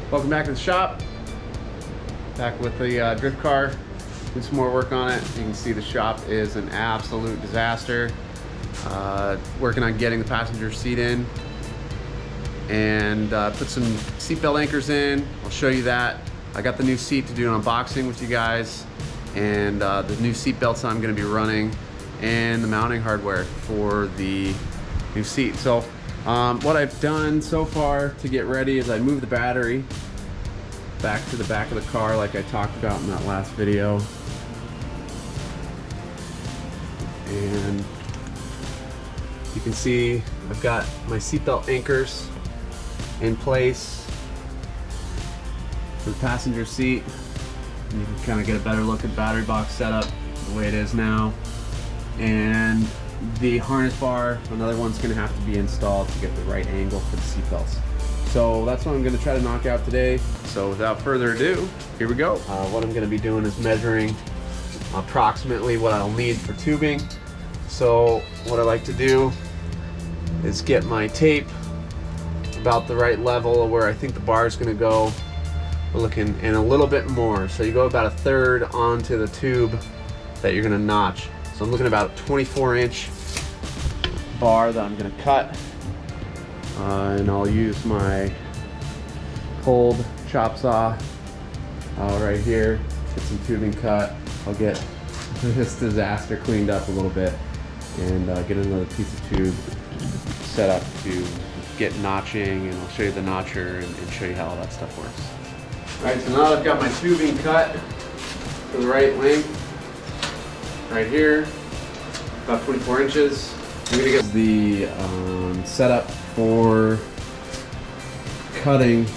Welcome back to the shop. Back with the drift car. Did some more work on it. You can see the shop is an absolute disaster. Working on getting the passenger seat in and put some seatbelt anchors in. I'll show you that. I got the new seat to do an unboxing with you guys, and the new seat belts I'm going to be running, and the mounting hardware for the new seat. So what I've done so far to get ready is I moved the battery back to the back of the car like I talked about in that last video. And you can see I've got my seatbelt anchors in place for the passenger seat. And you can kind of get a better look at the battery box setup the way it is now. And the harness bar, another one's going to have to be installed to get the right angle for the seatbelts. So that's what I'm going to try to knock out today. So without further ado, here we go. What I'm going to be doing is measuring approximately what I'll need for tubing. So what I like to do is get my tape about the right level of where I think the bar is going to go. We're looking in a little bit more. So you go about 1/3 onto the tube that you're going to notch. So I'm looking at about a 24-inch bar that I'm going to cut. And I'll use my cold chop saw right here, get some tubing cut. I'll get this disaster cleaned up a little bit and get another piece of tube set up to get notching, and I'll show you the notcher and show you how all that stuff works. Alright, so now that I've got my tubing cut for the right length, right here, about 24 inches. I'm going to get the setup for cutting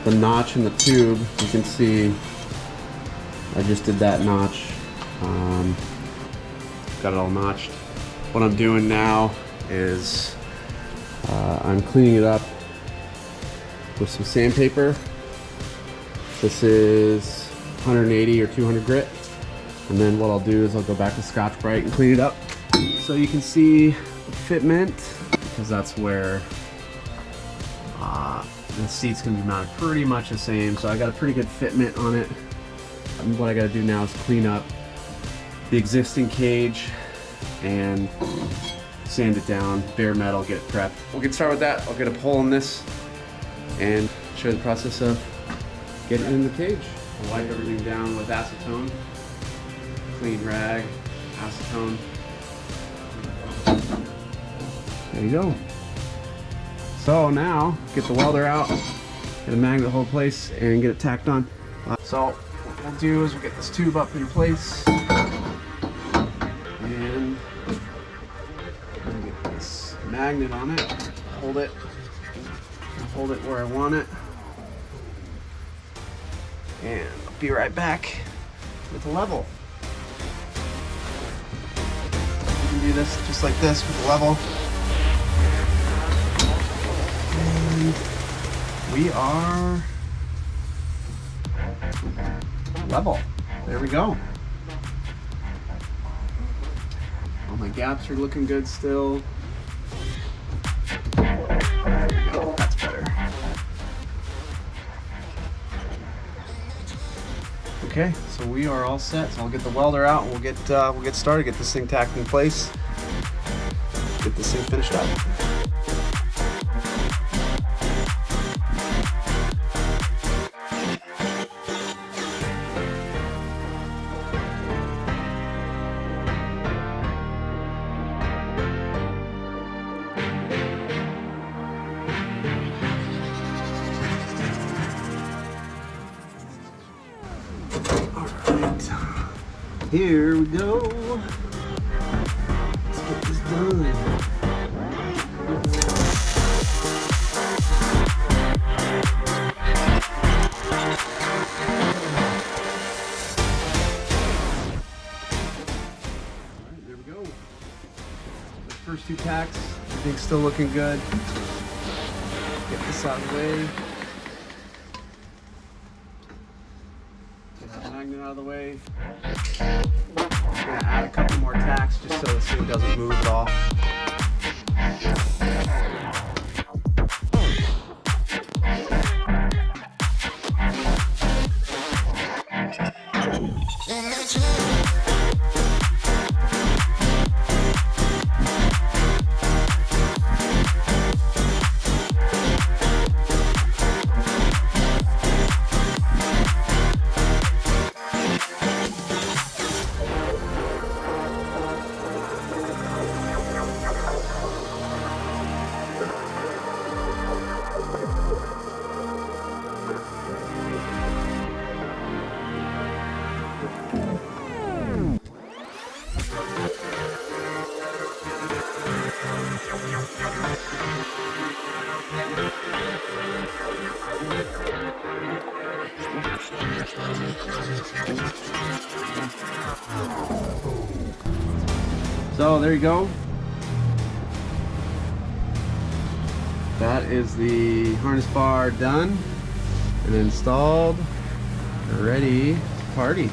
the notch in the tube. You can see I just did that notch. Got it all notched. What I'm doing now is I'm cleaning it up with some sandpaper. This is 180 or 200 grit. And then what I'll do is I'll go back to Scotch-Brite and clean it up. So you can see the fitment, because that's where the seat's going to be mounted pretty much the same. So I got a pretty good fitment on it. And what I got to do now is clean up the existing cage and sand it down, bare metal, get it prepped. We'll get started with that. I'll get a hole in this and show you the process of getting it in the cage. I'll wipe everything down with acetone, clean rag, acetone. There you go. So now, get the welder out, get a magnet whole place, and get it tacked on. So what we'll do is we'll get this tube up in place, and get this magnet on it, hold it where I want it, and I'll be right back with the level. You can do this just like this with the level. We are level. There we go. All my gaps are looking good still. There we go. That's better. Okay, so we are all set. So I'll get the welder out and we'll get started. Get this thing tacked in place. Get this thing finished up. Here we go. Let's get this done. Alright, there we go. The first two tacks, everything's still looking good. Get this out of the way. Get that magnet out of the way. I'm going to add a couple more tacks just so this thing doesn't move at all. So there you go. That is the harness bar done and installed, ready to party.